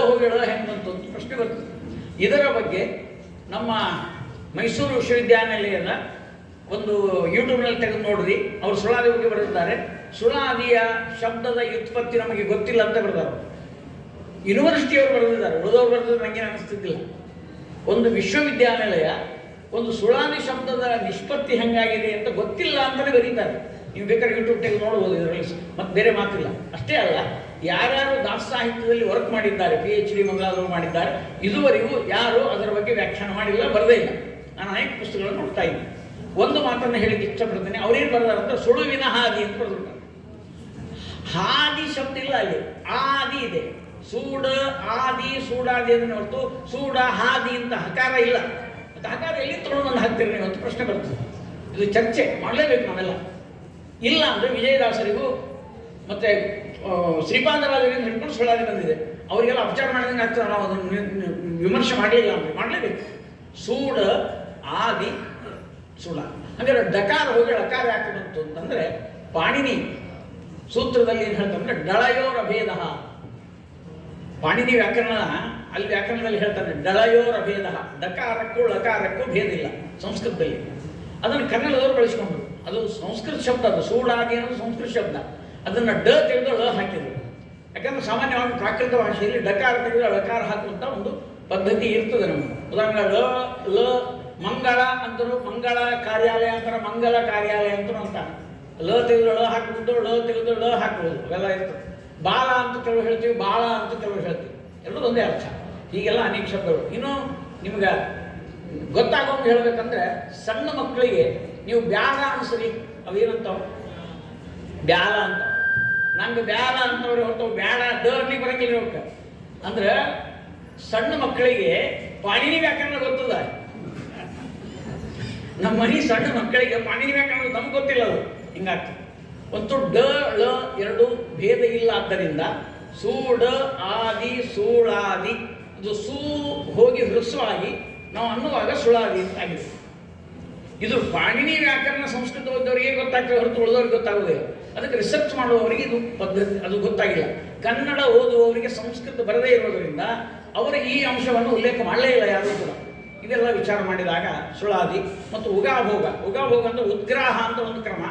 ಹೋಗಿ ಹೆಂಗೆ ಬಂತು ಅಂತ ಪ್ರಶ್ನೆ ಬರ್ತದೆ. ಇದರ ಬಗ್ಗೆ ನಮ್ಮ ಮೈಸೂರು ವಿಶ್ವವಿದ್ಯಾನಿಲಯದ ಒಂದು ಯೂಟ್ಯೂಬ್ನಲ್ಲಿ ತೆಗೆದು ನೋಡ್ರಿ, ಅವರು ಸುಳಾದಿ ಬಗ್ಗೆ ಬರೆದಿದ್ದಾರೆ. ಸುಳಾದಿಯ ಶಬ್ದದ ವ್ಯುತ್ಪತ್ತಿ ನಮಗೆ ಗೊತ್ತಿಲ್ಲ ಅಂತ ಬರೆದಾರೆ. ಯೂನಿವರ್ಸಿಟಿಯವರು ಬರೆದಿದ್ದಾರೆ, ಉಳಿದವರು ಬರೆದಿದ್ರೆ ನನಗೆ ಅನಿಸ್ತಿದ್ದಿಲ್ಲ. ಒಂದು ವಿಶ್ವವಿದ್ಯಾನಿಲಯ ಒಂದು ಸುಳಾದಿ ಶಬ್ದದ ನಿಷ್ಪತ್ತಿ ಹೆಂಗಾಗಿದೆ ಅಂತ ಗೊತ್ತಿಲ್ಲ ಅಂತಲೇ ಬರೀತಾರೆ. ನೀವು ಬೇಕಾದ್ರೆ ಯೂಟ್ಯೂಬ್ ತೆಗೆದು ನೋಡ್ಬೋದು, ಇದರಲ್ಲಿ ಮತ್ತೆ ಬೇರೆ ಮಾತಿಲ್ಲ. ಅಷ್ಟೇ ಅಲ್ಲ, ಯಾರ್ಯಾರು ದಾಸ ಸಾಹಿತ್ಯದಲ್ಲಿ ವರ್ಕ್ ಮಾಡಿದ್ದಾರೆ, PhD ಮೊದಲಾದವರು ಮಾಡಿದ್ದಾರೆ, ಇದುವರೆಗೂ ಯಾರು ಅದರ ಬಗ್ಗೆ ವ್ಯಾಖ್ಯಾನ ಮಾಡಿಲ್ಲ, ಬರದೇ ಇಲ್ಲ. ನಾನು ಅನೇಕ ಪುಸ್ತಕಗಳನ್ನು ನೋಡ್ತಾ ಇದ್ದೀನಿ. ಒಂದು ಮಾತನ್ನು ಹೇಳಿಕ್ಕೆ ಇಷ್ಟಪಡ್ತೇನೆ. ಅವ್ರೇನು ಬರೆದಾರಂತ ಸುಳುವಿನ ಹಾದಿ ಅಂತ ಬರೆದಿರ್ತಾರೆ. ಹಾದಿ ಶಬ್ದ ಇಲ್ಲ ಅಲ್ಲಿ, ಆದಿ ಇದೆ. ಸೂಡ ಆದಿ ಸೂಡಾದಿ ಅಂದ್ರೆ ಹೊರತು ಸೂಡ ಹಾದಿ ಅಂತ ಹಕಾರ ಇಲ್ಲ. ಮತ್ತು ಹಕಾರ ಎಲ್ಲಿ ತೊಗೊಂಡು ಹಾಕ್ತೀರಿ ನೀವು ಅಂತ ಪ್ರಶ್ನೆ ಬರ್ತದೆ. ಇದು ಚರ್ಚೆ ಮಾಡಲೇಬೇಕು ನಾವೆಲ್ಲ. ಇಲ್ಲ ಅಂದರೆ ವಿಜಯದಾಸರಿಗೂ ಮತ್ತು ಶ್ರೀಪಾದರಾಜರಿಂದ ಹಿಡ್ಕೊಂಡು ಸುಳಾದಿ ಬಂದಿದೆ. ಅವರಿಗೆಲ್ಲ ಅಪಚಾರ ಮಾಡಿದಂಗೆ ಆಗ್ತದೆ. ನಾವು ಅದನ್ನು ವಿಮರ್ಶೆ ಮಾಡಲಿಲ್ಲ ಅಂದರೆ ಮಾಡಲೇಬೇಕು. ಸೂಡ ಆದಿ ಸುಳ. ಹಾಗಾದ್ರೆ ಡಕಾರ ಹೋಗಿ ಡಕಾರ ಯಾಕೆ ಬಂತು ಅಂತಂದರೆ, ಪಾಣಿನಿ ಸೂತ್ರದಲ್ಲಿ ಏನು ಹೇಳ್ತಂದ್ರೆ ಡಳಯೋರ ಭೇದ. ಪಾಣಿನಿ ವ್ಯಾಕರಣ, ಅಲ್ಲಿ ವ್ಯಾಕರಣದಲ್ಲಿ ಹೇಳ್ತಾನೆ ಡಳಯೋರ ಭೇದ. ಡಕಾರಕ್ಕೂ ಲಕಾರಕ್ಕೂ ಭೇದ ಇಲ್ಲ ಸಂಸ್ಕೃತದಲ್ಲಿ. ಅದನ್ನು ಕನ್ನಡದವರು ಬಳಸ್ಕೊಂಡ್ರು. ಅದು ಸಂಸ್ಕೃತ ಶಬ್ದ, ಅದು ಸೂಡಾದಿ ಅನ್ನೋದು ಸಂಸ್ಕೃತ ಶಬ್ದ. ಅದನ್ನು ತೆಗೆದು ಹಾಕಿದ್ರು. ಯಾಕಂದ್ರೆ ಸಾಮಾನ್ಯವಾಗಿ ಪ್ರಾಕೃತ ಭಾಷೆಯಲ್ಲಿ ಡಕಾರ ತೆಗೆದು ಳಕಾರ ಹಾಕುವಂಥ ಒಂದು ಪದ್ಧತಿ ಇರ್ತದೆ ನಮಗೆ. ಉದಾಹರಣೆ ಲ ಮಂಗಳ ಅಂತರೂ ಮಂಗಳ ಕಾರ್ಯಾಲಯ ಅಂತಾರೆ, ಮಂಗಲ ಕಾರ್ಯಾಲಯ ಅಂತಲೂ ಅಂತಾರೆ. ತೆಗೆದು ಹಾಕುವುದು, ತೆಗೆದು ಹಾಕುವುದು, ಇವೆಲ್ಲ ಇರ್ತದೆ. ಬಾಲ ಅಂತ ಕೆಲವು ಹೇಳ್ತೀವಿ, ಬಾಳ ಅಂತ ಕೆಲವು ಹೇಳ್ತೀವಿ. ಎಲ್ಲರೂ ಒಂದೇ ಅರ್ಥ. ಹೀಗೆಲ್ಲ ಅನೇಕ ಶಬ್ದಗಳು. ಇನ್ನು ನಿಮ್ಗೆ ಗೊತ್ತಾಗೋಂಗೆ ಹೇಳ್ಬೇಕಂದ್ರೆ, ಸಣ್ಣ ಮಕ್ಕಳಿಗೆ ನೀವು ಬ್ಯಾಲ ಅನ್ಸರಿ, ಅವೇನಂತಾವ ಬ್ಯಾಲ ಅಂತ. ನಂಗೆ ಬ್ಯಾಲ ಅಂತವ್ರೆ ಹೊರತು ಬ್ಯಾಡ ಅನ್ಲಿಕ್ಕೆ ಬರಂಗಿಲ್ಲ ಹೋಗ್ತಾರೆ. ಅಂದ್ರೆ ಸಣ್ಣ ಮಕ್ಕಳಿಗೆ ಪಾಣಿನಿ ವ್ಯಾಕರಣ ಗೊತ್ತದ. ನಮ್ಮ ಮನೆ ಸಣ್ಣ ಮಕ್ಕಳಿಗೆ ಪಾಣಿನಿ ವ್ಯಾಕರಣ ನಮ್ಗೆ ಗೊತ್ತಿಲ್ಲ, ಅದು ಹಿಂಗಾಗ್ತದೆ. ಒಂದು ಳ ಎರಡು ಭೇದ ಇಲ್ಲ. ಆದ್ದರಿಂದ ಸೂಡ ಆದಿ ಸೂಳಾದಿ, ಇದು ಸೂ ಹೋಗಿ ಹೃಸ್ವಾಗಿ ನಾವು ಅನ್ನುವಾಗ ಸುಳಾದಿ ಅಂತ ಆಗಿದೆ. ಇದು ಪಾಣಿನಿ ವ್ಯಾಕರಣ ಸಂಸ್ಕೃತ ಓದೋರಿಗೆ ಗೊತ್ತಾಗ್ತದೆ ಹೊರತು ಉಳಿದವ್ರಿಗೆ ಗೊತ್ತಾಗೋದಿಲ್ಲ. ಅದಕ್ಕೆ ರಿಸರ್ಚ್ ಮಾಡುವವರಿಗೆ ಇದು ಪದ್ಧತಿ ಅದು ಗೊತ್ತಾಗಿಲ್ಲ. ಕನ್ನಡ ಓದುವವರಿಗೆ ಸಂಸ್ಕೃತ ಬರದೇ ಇರೋದರಿಂದ ಅವರು ಈ ಅಂಶವನ್ನು ಉಲ್ಲೇಖ ಮಾಡಲೇ ಇಲ್ಲ ಯಾರೂ ಕೂಡ. ಇದೆಲ್ಲ ವಿಚಾರ ಮಾಡಿದಾಗ ಸುಳಾದಿ ಮತ್ತು ಉಗಾಭೋಗ. ಉಗಾಭೋಗ ಅಂದರೆ ಉದ್ಗ್ರಾಹ ಅಂತ ಒಂದು ಕ್ರಮ,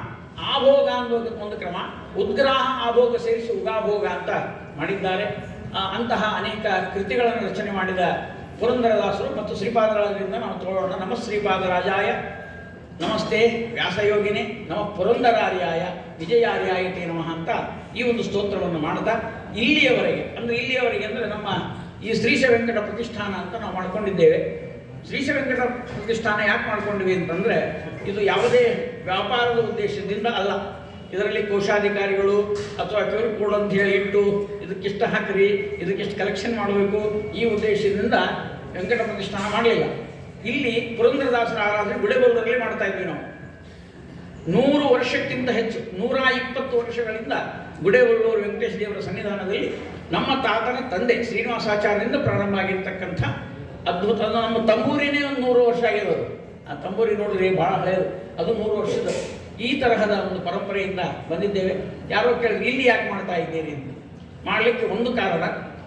ಆಭೋಗ ಅಂತ ಒಂದು ಕ್ರಮ. ಉದ್ಗ್ರಾಹ ಆಭೋಗ ಸೇರಿಸಿ ಉಗಾಭೋಗ ಅಂತ ಮಾಡಿದ್ದಾರೆ. ಅಂತಹ ಅನೇಕ ಕೃತಿಗಳನ್ನು ರಚನೆ ಮಾಡಿದ ಪುರಂದರದಾಸರು ಮತ್ತು ಶ್ರೀಪಾದರಾಜರಿಂದ ನಾವು ತಗೊಳ್ಳೋಣ. ನಮ ಶ್ರೀಪಾದರಾಜಾಯ ನಮಸ್ತೆ ವ್ಯಾಸಯೋಗಿನೇ ನಮ ಪುರಂದರಾರ್ಯಾಯ ವಿಜಯಾರ್ಯಾಯತೆ ನಮಃ ಅಂತ ಈ ಒಂದು ಸ್ತೋತ್ರವನ್ನು ಮಾಡ್ತಾ ಇಲ್ಲಿಯವರೆಗೆ ಅಂದರೆ ನಮ್ಮ ಈ ಶ್ರೀಶ ವೆಂಕಟ ಪ್ರತಿಷ್ಠಾನ ಅಂತ ನಾವು ಮಾಡ್ಕೊಂಡಿದ್ದೇವೆ. ಶ್ರೀಶ ವೆಂಕಟ ಪ್ರತಿಷ್ಠಾನ ಯಾಕೆ ಮಾಡ್ಕೊಂಡಿವಿ ಅಂತಂದರೆ, ಇದು ಯಾವುದೇ ವ್ಯಾಪಾರದ ಉದ್ದೇಶದಿಂದ ಅಲ್ಲ. ಇದರಲ್ಲಿ ಕೋಶಾಧಿಕಾರಿಗಳು ಅಥವಾ ಕ್ಯೂರ್ ಕೋಡ್ ಅಂತ ಹೇಳಿ ಇಟ್ಟು ಇದಕ್ಕಿಷ್ಟ ಹಾಕ್ರಿ, ಇದಕ್ಕಿಷ್ಟು ಕಲೆಕ್ಷನ್ ಮಾಡಬೇಕು, ಈ ಉದ್ದೇಶದಿಂದ ವೆಂಕಟ ಪ್ರತಿಷ್ಠಾನ ಮಾಡಲಿಲ್ಲ. ಇಲ್ಲಿ ಪುರಂದರದಾಸರ ಆರಾಧನೆ ಗುಡೆಬಲ್ಲೂರಲ್ಲಿ ಮಾಡ್ತಾ ಇದ್ವಿ ನಾವು. 100 ವರ್ಷಕ್ಕಿಂತ ಹೆಚ್ಚು, 120 ವರ್ಷಗಳಿಂದ ಗುಡೆಬಲ್ಲೂರು ವೆಂಕಟೇಶ ದೇವರ ಸನ್ನಿಧಾನದಲ್ಲಿ ನಮ್ಮ ತಾತನ ತಂದೆ ಶ್ರೀನಿವಾಸಾಚಾರ್ಯರಿಂದ ಪ್ರಾರಂಭ ಆಗಿರ್ತಕ್ಕಂಥ ಅದ್ಭುತ. ನಮ್ಮ ತಂಬೂರಿನೇ ಒಂದು 100 ವರ್ಷ ಆಗಿರೋದು. ಆ ತಂಬೂರಿ ನೋಡಿದ್ರೆ ಭಾಳ ಹಳೆಯದು, ಅದು 100 ವರ್ಷದ. ಈ ತರಹದ ಒಂದು ಪರಂಪರೆಯಿಂದ ಬಂದಿದ್ದೇವೆ. ಯಾರೋ ಕೇಳಿದ್ರೆ ಇಲ್ಲಿ ಯಾಕೆ ಮಾಡ್ತಾ ಇದ್ದೀರಿ ಅಂತ. ಮಾಡಲಿಕ್ಕೆ ಒಂದು ಕಾರಣ,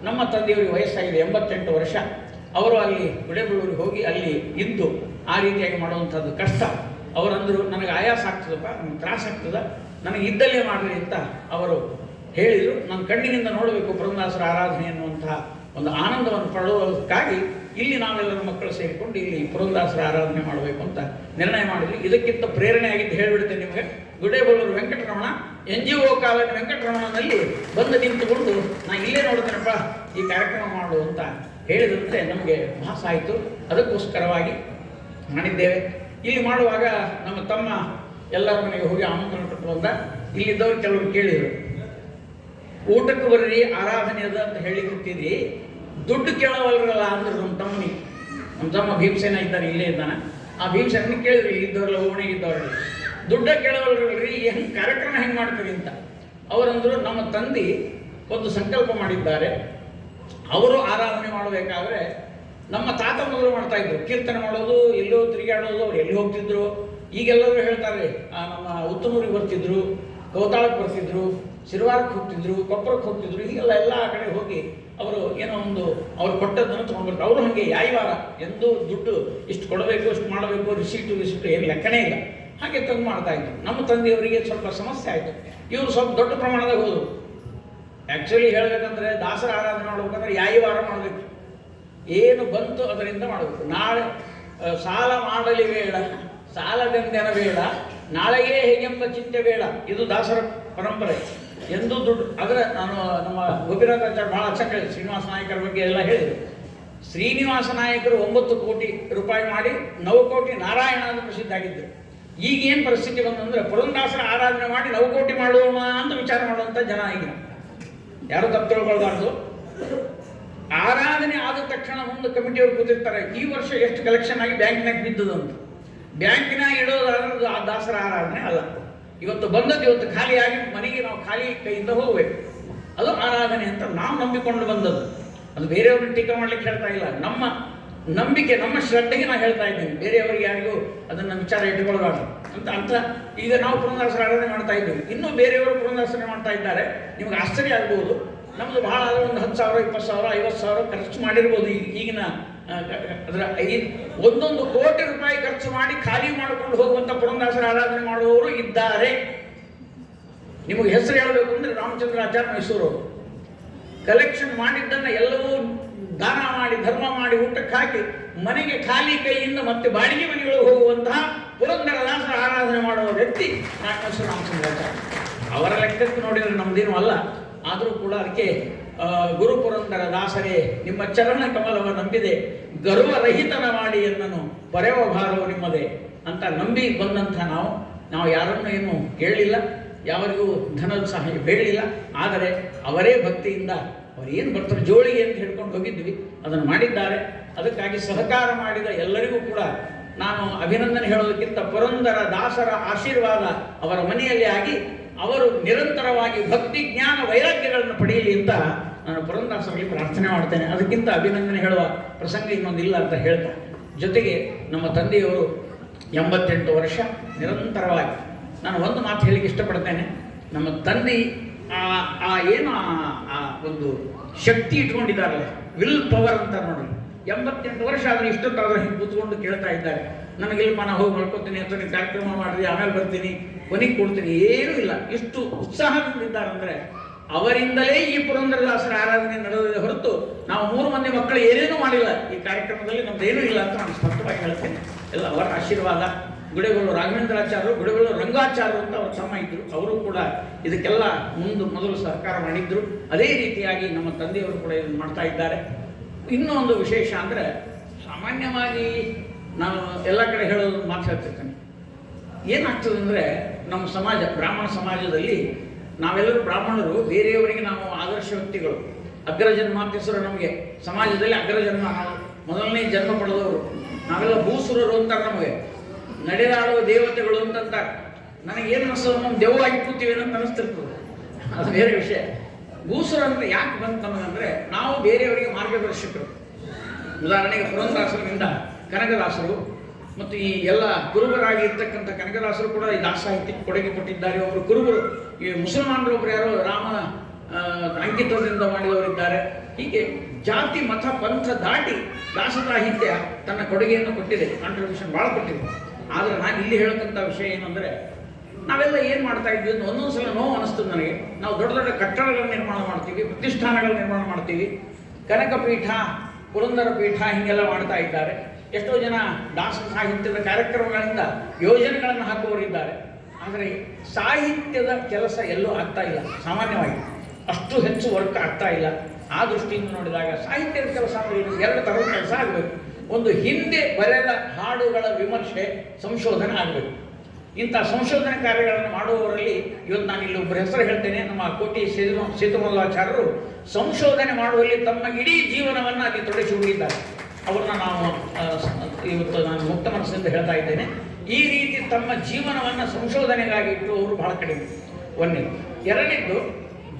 ನಮ್ಮ ತಂದೆಯವರಿಗೆ ವಯಸ್ಸಾಗಿದೆ 88 ವರ್ಷ. ಅವರು ಅಲ್ಲಿ ಗುಡೆಬಳ್ಳೂರಿಗೆ ಹೋಗಿ ಅಲ್ಲಿ ಇದ್ದು ಆ ರೀತಿಯಾಗಿ ಮಾಡುವಂಥದ್ದು ಕಷ್ಟ. ಅವರಂದರು ನನಗೆ ಆಯಾಸ ಆಗ್ತದಪ್ಪ, ನನಗೆ ತ್ರಾಸ ಆಗ್ತದ, ನನಗೆ ಇದ್ದಲ್ಲೇ ಮಾಡಿರಿ ಅಂತ ಅವರು ಹೇಳಿದರು. ನನ್ನ ಕಣ್ಣಿನಿಂದ ನೋಡಬೇಕು ಪುರಂದರದಾಸರ ಆರಾಧನೆ ಎನ್ನುವಂತಹ ಒಂದು ಆನಂದವನ್ನು ಪಡೆಯುವುದಕ್ಕಾಗಿ ಇಲ್ಲಿ ನಾವೆಲ್ಲರ ಮಕ್ಕಳು ಸೇರಿಕೊಂಡು ಇಲ್ಲಿ ಪುರಂದರದಾಸರ ಆರಾಧನೆ ಮಾಡಬೇಕು ಅಂತ ನಿರ್ಣಯ ಮಾಡಿದ್ವಿ. ಇದಕ್ಕಿಂತ ಪ್ರೇರಣೆಯಾಗಿದ್ದು ಹೇಳಿಬಿಡ್ತೇನೆ ನಿಮಗೆ. ಗುಡೆಬಳ್ಳೂರು ವೆಂಕಟರಮಣ NGO ಕಾಲೇಜ್ ವೆಂಕಟರಮಣನಲ್ಲಿ ಬಂದು ನಿಂತುಕೊಂಡು ನಾ ಇಲ್ಲೇ ನೋಡ್ತೇನಪ್ಪ ಈ ಕಾರ್ಯಕ್ರಮ ಮಾಡು ಅಂತ ಹೇಳಿದಂತೆ ನಮಗೆ ಭಾಸ ಆಯಿತು. ಅದಕ್ಕೋಸ್ಕರವಾಗಿ ಮಾಡಿದ್ದೇವೆ. ಇಲ್ಲಿ ಮಾಡುವಾಗ ನಮ್ಮ ತಮ್ಮ ಎಲ್ಲರ ಮನೆಗೆ ಹೋಗಿ ಆಮಂತ್ರಣ ಕೊಟ್ಟು ಬಂದ. ಇಲ್ಲಿದ್ದವ್ರು ಕೆಲವರು ಕೇಳಿದರು, ಊಟಕ್ಕೆ ಬರ್ರಿ ಆರಾಧನೆ ಅದ ಅಂತ ಹೇಳಿಕೊಟ್ಟಿದ್ರಿ, ದುಡ್ಡು ಕೇಳವಲ್ರಲ್ಲ ಅಂದ್ರು ನಮ್ಮ ತಮ್ಮನಿಗೆ. ನಮ್ಮ ತಮ್ಮ ಭೀಮಸೇನ ಇದ್ದಾನೆ, ಇಲ್ಲೇ ಇದ್ದಾನೆ. ಆ ಭೀಮಸೇನ ಕೇಳಿದ್ರಿ ಇದ್ದವರೆಲ್ಲ ಓಣಿಗಿದ್ದವ್ರಿಗೆ, ದುಡ್ಡ ಕೇಳವಲ್ರಿ ಏನು ಕಾರ್ಯಕ್ರಮ ಹೆಂಗೆ ಮಾಡ್ತೀರಿ ಅಂತ. ಅವರಂದರು, ನಮ್ಮ ತಂದೆ ಒಂದು ಸಂಕಲ್ಪ ಮಾಡಿದ್ದಾರೆ, ಅವರು ಆರಾಧನೆ ಮಾಡಬೇಕಾದ್ರೆ ನಮ್ಮ ತಾತ ಮೊದಲು ಮಾಡ್ತಾ ಇದ್ರು, ಕೀರ್ತನೆ ಮಾಡೋದು, ಎಲ್ಲೋ ತಿರುಗಾಡೋದು, ಅವ್ರು ಎಲ್ಲಿ ಹೋಗ್ತಿದ್ರು. ಈಗೆಲ್ಲರೂ ಹೇಳ್ತಾರೆ, ನಮ್ಮ ಉತ್ತನೂರಿಗೆ ಬರ್ತಿದ್ರು, ಕೌತಾಳಕ್ಕೆ ಬರ್ತಿದ್ರು, ಸಿರುವಾರಕ್ಕೆ ಹೋಗ್ತಿದ್ರು, ಕೊಪ್ಪರಕ್ಕೆ ಹೋಗ್ತಿದ್ರು, ಹೀಗೆಲ್ಲ ಎಲ್ಲ ಕಡೆ ಹೋಗಿ ಅವರು ಏನೋ ಒಂದು ಅವ್ರು ಕೊಟ್ಟದ್ದನ್ನು ತೊಗೊಂಡ್ಬರ್ತಾರೆ. ಅವರು ಹಾಗೆ ಯಾಯವಾರ ಎಂದೂ ದುಡ್ಡು ಇಷ್ಟು ಕೊಡಬೇಕು, ಇಷ್ಟು ಮಾಡಬೇಕು, ರಿಸೀಟು ಏನು ಲೆಕ್ಕನೇ ಇಲ್ಲ, ಹಾಗೆ ತಂದು ಮಾಡ್ತಾ ಇದ್ರು. ನಮ್ಮ ತಂದೆಯವರಿಗೆ ಸ್ವಲ್ಪ ಸಮಸ್ಯೆ ಆಯಿತು. ಇವರು ಸ್ವಲ್ಪ ದೊಡ್ಡ ಪ್ರಮಾಣದಾಗ ಹೋದರು. ಆ್ಯಕ್ಚುಲಿ ಹೇಳಬೇಕಂದ್ರೆ ದಾಸರ ಆರಾಧನೆ ಮಾಡ್ಬೇಕಂದ್ರೆ ಯಾಯವಾರ ಮಾಡಬೇಕು, ಏನು ಬಂತು ಅದರಿಂದ ಮಾಡಬೇಕು. ನಾಳೆ ಸಾಲ ಮಾಡಲಿ ಬೇಡ, ಸಾಲದೆಂದೆನ ಬೇಡ, ನಾಳೆಯೇ ಹೇಗೆಂಬ ಚಿಂತೆ ಬೇಡ, ಇದು ದಾಸರ ಪರಂಪರೆ. ಎಂದೂ ದುಡ್ಡು ಆದರೆ ನಾನು ನಮ್ಮ ಗೋಪಿನಾಥಾಚಾರ್ಯ ಭಾಳ ಚೆನ್ನಾಗಿ ಶ್ರೀನಿವಾಸ ನಾಯಕರ ಬಗ್ಗೆ ಎಲ್ಲ ಹೇಳಿದರು. ಶ್ರೀನಿವಾಸ ನಾಯಕರು 9 ಕೋಟಿ ರೂಪಾಯಿ ಮಾಡಿ 9 ಕೋಟಿ ನಾರಾಯಣ ಅಂತ ಪ್ರಸಿದ್ಧ ಆಗಿದ್ದರು. ಈಗೇನು ಪರಿಸ್ಥಿತಿ ಬಂದಂದ್ರೆ ಪುರಂದಾಸರ ಆರಾಧನೆ ಮಾಡಿ 9 ಕೋಟಿ ಮಾಡೋಣ ಅಂತ ವಿಚಾರ ಮಾಡುವಂಥ ಜನ ಈಗ. ಯಾರು ತಪ್ಪು ತಿಳ್ಕೊಳ್ಬಾರ್ದು. ಆರಾಧನೆ ಆದ ತಕ್ಷಣ ಮುಂದೆ ಕಮಿಟಿಯವರು ಕೂತಿರ್ತಾರೆ, ಈ ವರ್ಷ ಎಷ್ಟು ಕಲೆಕ್ಷನ್ ಆಗಿ ಬ್ಯಾಂಕ್ನಾಗ ಬಿದ್ದದಂತ. ಬ್ಯಾಂಕಿನಾಗ ಇಡೋದಾದ್ರೂ ಆ ದಾಸರ ಆರಾಧನೆ ಅಲ್ಲ. ಇವತ್ತು ಬಂದದ್ದು ಇವತ್ತು ಖಾಲಿಯಾಗಿ ಮನೆಗೆ ನಾವು ಖಾಲಿ ಕೈಯಿಂದ ಹೋಗಬೇಕು, ಅದು ಆರಾಧನೆ ಅಂತ ನಾವು ನಂಬಿಕೊಂಡು ಬಂದದ್ದು. ಅದು ಬೇರೆಯವ್ರನ್ನ ಟೀಕೆ ಮಾಡ್ಲಿಕ್ಕೆ ಹೇಳ್ತಾ ಇಲ್ಲ, ನಮ್ಮ ನಂಬಿಕೆ, ನಮ್ಮ ಶ್ರದ್ಧೆಗೆ ನಾನು ಹೇಳ್ತಾ ಇದ್ದೇನೆ. ಬೇರೆಯವರಿಗೆ ಯಾರಿಗೂ ಅದನ್ನು ವಿಚಾರ ಇಟ್ಟುಕೊಳ್ಳಬಾರ್ದು ಅಂತ ಈಗ ನಾವು ಪುರಂದರದಾಸರ ಆರಾಧನೆ ಮಾಡ್ತಾ ಇದ್ದೀವಿ, ಇನ್ನೂ ಬೇರೆಯವರು ಪುರಂದರದಾಸನೆ ಮಾಡ್ತಾ ಇದ್ದಾರೆ. ನಿಮ್ಗೆ ಆಶ್ಚರ್ಯ ಆಗ್ಬೋದು, ನಮ್ಮದು ಬಹಳ ಆದರೆ ಒಂದು 10,000, 20,000, 50,000 ಖರ್ಚು ಮಾಡಿರ್ಬೋದು. ಈಗಿನ ಅದರ 1 ಕೋಟಿ ರೂಪಾಯಿ ಖರ್ಚು ಮಾಡಿ ಖಾಲಿ ಮಾಡಿಕೊಂಡು ಹೋಗುವಂಥ ಪುರಂದರದಾಸರ ಆರಾಧನೆ ಮಾಡುವವರು ಇದ್ದಾರೆ. ನಿಮಗೆ ಹೆಸರು ಹೇಳಬೇಕು ಅಂದರೆ ರಾಮಚಂದ್ರಾಚಾರ್ಯ ಮೈಸೂರವರು ಕಲೆಕ್ಷನ್ ಮಾಡಿದ್ದನ್ನು ಎಲ್ಲವೂ ದಾನ ಮಾಡಿ, ಧರ್ಮ ಮಾಡಿ, ಊಟಕ್ಕೆ ಹಾಕಿ ಮನೆಗೆ ಖಾಲಿ ಕೈಯಿಂದ ಮತ್ತೆ ಬಾಡಿಗೆ ಮನೆಗಳಿಗೆ ಹೋಗುವಂತಹ ಪುರಂದರದಾಸರ ಆರಾಧನೆ ಮಾಡುವ ವ್ಯಕ್ತಿ ಮೈಸೂರು ರಾಮಚಂದ್ರಾಚಾರ್ಯ. ಅವರ ಲೆಕ್ಕಕ್ಕೆ ನೋಡಿದರೆ ನಮ್ಮದೇನು ಅಲ್ಲ, ಆದರೂ ಕೂಡ ಅದಕ್ಕೆ ಗುರು ಪುರಂದರ ದಾಸರೇ ನಿಮ್ಮ ಚರಣ ಕಮಲವ ನಂಬಿದೆ, ಗರ್ವರಹಿತನ ಮಾಡಿ ಎನ್ನನು ಪರೆವ ಭಾರವು ನಿಮ್ಮದೇ ಅಂತ ನಂಬಿ ಬಂದಂಥ ನಾವು ಯಾರನ್ನು ಏನು ಕೇಳಲಿಲ್ಲ, ಯಾರಿಗೂ ಧನದ ಸಹಾಯ ಬೇಡಲಿಲ್ಲ. ಆದರೆ ಅವರೇ ಭಕ್ತಿಯಿಂದ ಅವರು ಏನು ಬರ್ತಾರೆ ಜೋಳಿಗೆ ಅಂತ ಹೇಳ್ಕೊಂಡು ಹೋಗಿದ್ವಿ, ಅದನ್ನು ಮಾಡಿದ್ದಾರೆ. ಅದಕ್ಕಾಗಿ ಸಹಕಾರ ಮಾಡಿದ ಎಲ್ಲರಿಗೂ ಕೂಡ ನಾನು ಅಭಿನಂದನೆ ಹೇಳೋದಕ್ಕಿಂತ ಪುರಂದರ ದಾಸರ ಆಶೀರ್ವಾದ ಅವರ ಮನೆಯಲ್ಲಿ ಆಗಿ ಅವರು ನಿರಂತರವಾಗಿ ಭಕ್ತಿ, ಜ್ಞಾನ, ವೈರಾಗ್ಯಗಳನ್ನು ಪಡೆಯಲಿ ಅಂತ ನಾನು ಪುರಂದರದಾಸರಲ್ಲಿ ಪ್ರಾರ್ಥನೆ ಮಾಡ್ತೇನೆ. ಅದಕ್ಕಿಂತ ಅಭಿನಂದನೆ ಹೇಳುವ ಪ್ರಸಂಗ ಇನ್ನೊಂದಿಲ್ಲ ಅಂತ ಹೇಳ್ತಾ, ಜೊತೆಗೆ ನಮ್ಮ ತಂದೆಯವರು 88 ವರ್ಷ ನಿರಂತರವಾಗಿ, ನಾನು ಒಂದು ಮಾತು ಹೇಳಿಕ್ಕೆ ಇಷ್ಟಪಡ್ತೇನೆ. ನಮ್ಮ ತಂದೆ ಏನು ಒಂದು ಶಕ್ತಿ ಇಟ್ಕೊಂಡಿದ್ದಾರಲ್ಲ, ವಿಲ್ ಪವರ್ ಅಂತ ನೋಡ್ರಿ. 88 ವರ್ಷ ಆದರೆ ಇಷ್ಟೊತ್ತಾದರೂ ಹಿಂಗೆ ಕೂತ್ಕೊಂಡು ಕೇಳ್ತಾ ಇದ್ದಾರೆ. ನನಗಿಲ್ಪ ನಾನು ಹೋಗಿ ಮಾಡ್ಕೊತೀನಿ ಅಥವಾ ನೀವು ಕಾರ್ಯಕ್ರಮ ಮಾಡಿರಿ, ಆಮೇಲೆ ಬರ್ತೀನಿ, ಕೊನೆಗೆ ಕೊಡ್ತೀನಿ, ಏನೂ ಇಲ್ಲ. ಇಷ್ಟು ಉತ್ಸಾಹದಿಂದಿದ್ದಾರೆ ಅಂದರೆ ಅವರಿಂದಲೇ ಈ ಪುರಂದರದಾಸರ ಆರಾಧನೆ ನಡೆದಿದೆ ಹೊರತು ನಾವು 3 ಮಂದಿ ಮಕ್ಕಳು ಏನೇನೂ ಮಾಡಿಲ್ಲ. ಈ ಕಾರ್ಯಕ್ರಮದಲ್ಲಿ ನಮ್ದೇನೂ ಇಲ್ಲ ಅಂತ ನಾನು ಸ್ಪಷ್ಟವಾಗಿ ಹೇಳ್ತೇನೆ. ಎಲ್ಲ ಅವರ ಆಶೀರ್ವಾದ. ಗುಡೆಗಳು ರಾಘವೇಂದ್ರಾಚಾರ್ಯರು, ಗುಡೆಗಳು ರಂಗಾಚಾರ್ಯರು ಅಂತ ಅವ್ರ ತಮ್ಮ ಇದ್ದರು, ಅವರು ಕೂಡ ಇದಕ್ಕೆಲ್ಲ ಮೊದಲು ಸಹಕಾರ ಮಾಡಿದ್ರು. ಅದೇ ರೀತಿಯಾಗಿ ನಮ್ಮ ತಂದೆಯವರು ಕೂಡ ಇದನ್ನು ಮಾಡ್ತಾ ಇದ್ದಾರೆ. ಇನ್ನೂ ಒಂದು ವಿಶೇಷ ಅಂದರೆ, ಸಾಮಾನ್ಯವಾಗಿ ನಾನು ಎಲ್ಲ ಕಡೆ ಹೇಳೋದು ಮಾತು ಹೇಳ್ತಿರ್ತೇನೆ. ಏನಾಗ್ತದೆ ಅಂದರೆ, ನಮ್ಮ ಸಮಾಜ, ಬ್ರಾಹ್ಮಣ ಸಮಾಜದಲ್ಲಿ ನಾವೆಲ್ಲರೂ ಬ್ರಾಹ್ಮಣರು, ಬೇರೆಯವರಿಗೆ ನಾವು ಆದರ್ಶ ವ್ಯಕ್ತಿಗಳು, ಅಗ್ರಜನ್ಮ ಅಂತ ಹೆಸರು ನಮಗೆ ಸಮಾಜದಲ್ಲಿ. ಅಗ್ರಜನ್ಮ, ನಾವು ಮೊದಲನೇ ಜನ್ಮ ಪಡೆದವರು, ನಾವೆಲ್ಲ ಭೂಸುರರು ಅಂತಾರೆ, ನಮಗೆ ನಡೆದಾಡುವ ದೇವತೆಗಳು ಅಂತಂತಾರೆ. ನನಗೇನು ಅನಿಸೋದು, ನಮ್ಮ ದೆವ್ವಾಗಿ ಕೂತೀವಿ ಅಂತ ಅನಿಸ್ತಿರ್ತದೆ, ಅದು ಬೇರೆ ವಿಷಯ. ಭೂಸುರ ಅಂದರೆ ಯಾಕೆ ಬಂತು ನಮಗಂದರೆ, ನಾವು ಬೇರೆಯವರಿಗೆ ಮಾರ್ಗದರ್ಶಕರು. ಉದಾಹರಣೆಗೆ ಪುರಂದರದಾಸರಿಂದ ಕನಕದಾಸರು ಮತ್ತು ಈ ಎಲ್ಲ ಕುರುಬರಾಗಿ ಇರ್ತಕ್ಕಂಥ ಕನಕದಾಸರು ಕೂಡ ಈ ದಾಸ ಸಾಹಿತ್ಯಕ್ಕೆ ಕೊಡುಗೆ ಕೊಟ್ಟಿದ್ದಾರೆ. ಒಬ್ಬರು ಕುರುಬರು, ಈ ಮುಸಲ್ಮಾನರು ಒಬ್ಬರು ಯಾರೋ ರಾಮನ ಅಂಕಿತದಿಂದ ಮಾಡಿದವರಿದ್ದಾರೆ. ಹೀಗೆ ಜಾತಿ, ಮತ, ಪಂಥ ದಾಟಿ ದಾಸ ಸಾಹಿತ್ಯ ತನ್ನ ಕೊಡುಗೆಯನ್ನು ಕೊಟ್ಟಿದೆ, ಕಾಂಟ್ರಿಬ್ಯೂಷನ್ ಭಾಳ ಕೊಟ್ಟಿದೆ. ಆದರೆ ನಾನು ಇಲ್ಲಿ ಹೇಳಕ್ಕಂಥ ವಿಷಯ ಏನಂದರೆ, ನಾವೆಲ್ಲ ಏನು ಮಾಡ್ತಾ ಇದ್ವಿ ಅಂತ ಒಂದೊಂದು ಸಲ ನೋವು ಅನಿಸ್ತದೆ ನನಗೆ. ನಾವು ದೊಡ್ಡ ದೊಡ್ಡ ಕಟ್ಟಡಗಳ ನಿರ್ಮಾಣ ಮಾಡ್ತೀವಿ, ಪ್ರತಿಷ್ಠಾನಗಳ ನಿರ್ಮಾಣ ಮಾಡ್ತೀವಿ, ಕನಕಪೀಠ, ಪುರಂದರ ಪೀಠ ಹೀಗೆಲ್ಲ ಮಾಡ್ತಾ ಇದ್ದಾರೆ. ಎಷ್ಟೋ ಜನ ದಾಸ ಸಾಹಿತ್ಯದ ಕಾರ್ಯಕ್ರಮಗಳಿಂದ ಯೋಜನೆಗಳನ್ನು ಹಾಕುವವರಿದ್ದಾರೆ. ಆದರೆ ಸಾಹಿತ್ಯದ ಕೆಲಸ ಎಲ್ಲೂ ಆಗ್ತಾ ಇಲ್ಲ. ಸಾಮಾನ್ಯವಾಗಿ ಅಷ್ಟು ಹೆಚ್ಚು ವರ್ಕ್ ಆಗ್ತಾ ಇಲ್ಲ. ಆ ದೃಷ್ಟಿಯಿಂದ ನೋಡಿದಾಗ ಸಾಹಿತ್ಯದ ಕೆಲಸ ಅಂದರೆ ಎರಡು ಥರದ ಕೆಲಸ ಆಗಬೇಕು. ಒಂದು ಹಿಂದೆ ಬರೆದ ಹಾಡುಗಳ ವಿಮರ್ಶೆ, ಸಂಶೋಧನೆ ಆಗಬೇಕು. ಇಂಥ ಸಂಶೋಧನೆ ಕಾರ್ಯಗಳನ್ನು ಮಾಡುವವರಲ್ಲಿ ಇವತ್ತು ನಾನು ಇಲ್ಲಿ ಒಬ್ಬರ ಹೆಸರು ಹೇಳ್ತೇನೆ. ನಮ್ಮ ಕೋಟಿ ಸೇತುಮಲ್ಲಾಚಾರ್ಯರು ಸಂಶೋಧನೆ ಮಾಡುವಲ್ಲಿ ತಮ್ಮ ಇಡೀ ಜೀವನವನ್ನು ಅಲ್ಲಿ ತೊಡಗಿಸಿಕೊಂಡಿದ್ದಾರೆ. ಅವ್ರನ್ನ ನಾವು ಇವತ್ತು ನಾನು ಮುಕ್ತ ಮನಸ್ಸಿಂದ ಹೇಳ್ತಾ ಇದ್ದೇನೆ. ಈ ರೀತಿ ತಮ್ಮ ಜೀವನವನ್ನು ಸಂಶೋಧನೆಗಾಗಿ ಇಟ್ಟುವವರು ಬಹಳ ಕಡಿಮೆ. ಒಂದನೇದು. ಎರಡನೇದು,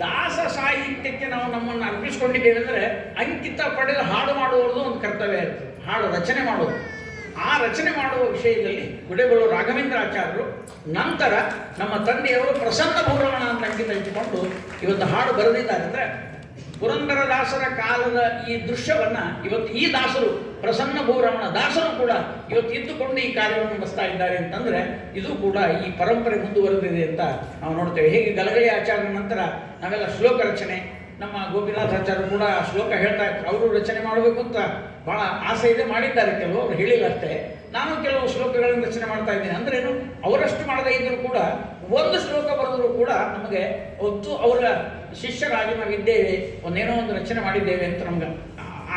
ದಾಸ ಸಾಹಿತ್ಯಕ್ಕೆ ನಾವು ನಮ್ಮನ್ನು ಅರ್ಪಿಸಿಕೊಂಡಿದ್ದೇವೆ ಅಂದರೆ ಅಂಕಿತ ಪಡೆದು ಹಾಡು ಮಾಡುವುದು ಒಂದು ಕರ್ತವ್ಯ ಇರ್ತದೆ. ಹಾಡು ರಚನೆ ಮಾಡುವುದು. ಆ ರಚನೆ ಮಾಡುವ ವಿಷಯದಲ್ಲಿ ಗುಡೆಬೆಳೂರು ರಾಘವೇಂದ್ರಾಚಾರ್ಯರು, ನಂತರ ನಮ್ಮ ತಂದೆಯವರು ಪ್ರಸನ್ನ ಭೂರಮಣ ಅಂತ ಅಂಕಿತ ಇಟ್ಟುಕೊಂಡು ಇವತ್ತು ಹಾಡು ಬರೆದಿದ್ದಾರೆ. ಅಂದರೆ ಪುರಂದರದಾಸರ ಕಾಲದ ಈ ದೃಶ್ಯವನ್ನು ಇವತ್ತು ಈ ದಾಸರು, ಪ್ರಸನ್ನ ಭೂರಮಣ ದಾಸರು ಕೂಡ ಇವತ್ತು ಇದ್ದುಕೊಂಡು ಈ ಕಾರ್ಯವನ್ನು ನಡೆಸ್ತಾ ಇದ್ದಾರೆ ಅಂತಂದರೆ ಇದು ಕೂಡ ಈ ಪರಂಪರೆ ಮುಂದುವರೆದಿದೆ ಅಂತ ನಾವು ನೋಡ್ತೇವೆ. ಹೇಗೆ ಗಲಗಲಿ ಆಚಾರ್ಯರ ನಂತರ ನಾವೆಲ್ಲ ಶ್ಲೋಕ ರಚನೆ, ನಮ್ಮ ಗೋಪಿನಾಥಾಚಾರ್ಯರು ಕೂಡ ಶ್ಲೋಕ ಹೇಳ್ತಾ ಇರ್ತಾರೆ. ಅವರು ರಚನೆ ಮಾಡಬೇಕು ಅಂತ ಭಾಳ ಆಸೆ ಇದೆ, ಮಾಡಿದ್ದಾರೆ. ಕೆಲವು ಅವ್ರು ಹೇಳಿಲ್ಲ ಅಷ್ಟೇ. ನಾನು ಕೆಲವು ಶ್ಲೋಕಗಳನ್ನು ರಚನೆ ಮಾಡ್ತಾ ಇದ್ದೀನಿ. ಅಂದ್ರೇನು, ಅವರಷ್ಟು ಮಾಡದೇ ಇದ್ದರೂ ಕೂಡ ಒಂದು ಶ್ಲೋಕ ಬರೆದರೂ ಕೂಡ ನಮಗೆ ಹೊತ್ತು ಅವರ ಶಿಷ್ಯರಾಗಿ ನಾವಿದ್ದೇವೆ, ಒಂದೇನೋ ಒಂದು ರಚನೆ ಮಾಡಿದ್ದೇವೆ ಅಂತ ನಮ್ಗೆ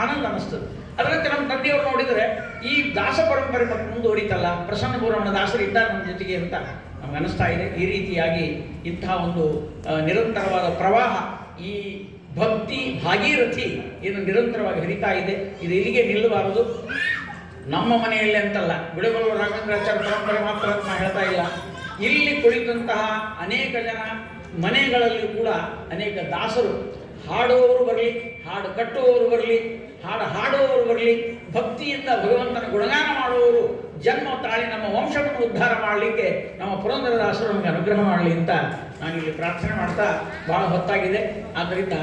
ಆನಂದ ಅನ್ನಿಸ್ತದೆ. ಅದರಂತೆ ನಮ್ಮ ತಂದೆಯವರು ನೋಡಿದರೆ ಈ ದಾಸ ಪರಂಪರೆ ಮುಂದುವರಿತಲ್ಲ, ಪ್ರಸನ್ನ ಭೂರಮಣ ದಾಸರು ಇದ್ದಾರೆ ನಮ್ಮ ಜೊತೆಗೆ ಅಂತ ನಮ್ಗೆ ಅನ್ನಿಸ್ತಾ ಇದೆ. ಈ ರೀತಿಯಾಗಿ ಇಂತಹ ಒಂದು ನಿರಂತರವಾದ ಪ್ರವಾಹ, ಈ ಭಕ್ತಿ ಭಾಗೀರಥಿ ಏನು ನಿರಂತರವಾಗಿ ಹರಿತಾ ಇದೆ, ಇದು ಇಲ್ಲಿಗೆ ನಿಲ್ಲಬಾರದು. ನಮ್ಮ ಮನೆಯಲ್ಲಿ ಅಂತಲ್ಲ, ಗುಡೆಬೆಳೂರು ರಾಘವೇಂದ್ರಾಚಾರ್ಯ ಪರಂಪರೆ ಮಾತ್ರ ಅಂತ ನಾನು ಹೇಳ್ತಾ ಇಲ್ಲ. ಇಲ್ಲಿ ಕುಳಿತಂತಹ ಅನೇಕ ಜನ ಮನೆಗಳಲ್ಲಿ ಕೂಡ ಅನೇಕ ದಾಸರು, ಹಾಡುವವರು ಬರಲಿ, ಹಾಡು ಕಟ್ಟುವವರು ಬರಲಿ, ಹಾಡುವವರು ಬರಲಿ, ಭಕ್ತಿಯಿಂದ ಭಗವಂತನ ಗುಣಗಾನ ಮಾಡುವವರು ಜನ್ಮ ತಾಳಿ ನಮ್ಮ ವಂಶವನ್ನು ಉದ್ಧಾರ ಮಾಡಲಿಕ್ಕೆ ನಮ್ಮ ಪುರಂದರದಾಸರು ನಮಗೆ ಅನುಗ್ರಹ ಮಾಡಲಿ ಅಂತ ನಾನಿಲ್ಲಿ ಪ್ರಾರ್ಥನೆ ಮಾಡ್ತಾ ಭಾಳ ಹೊತ್ತಾಗಿದೆ. ಆದ್ದರಿಂದ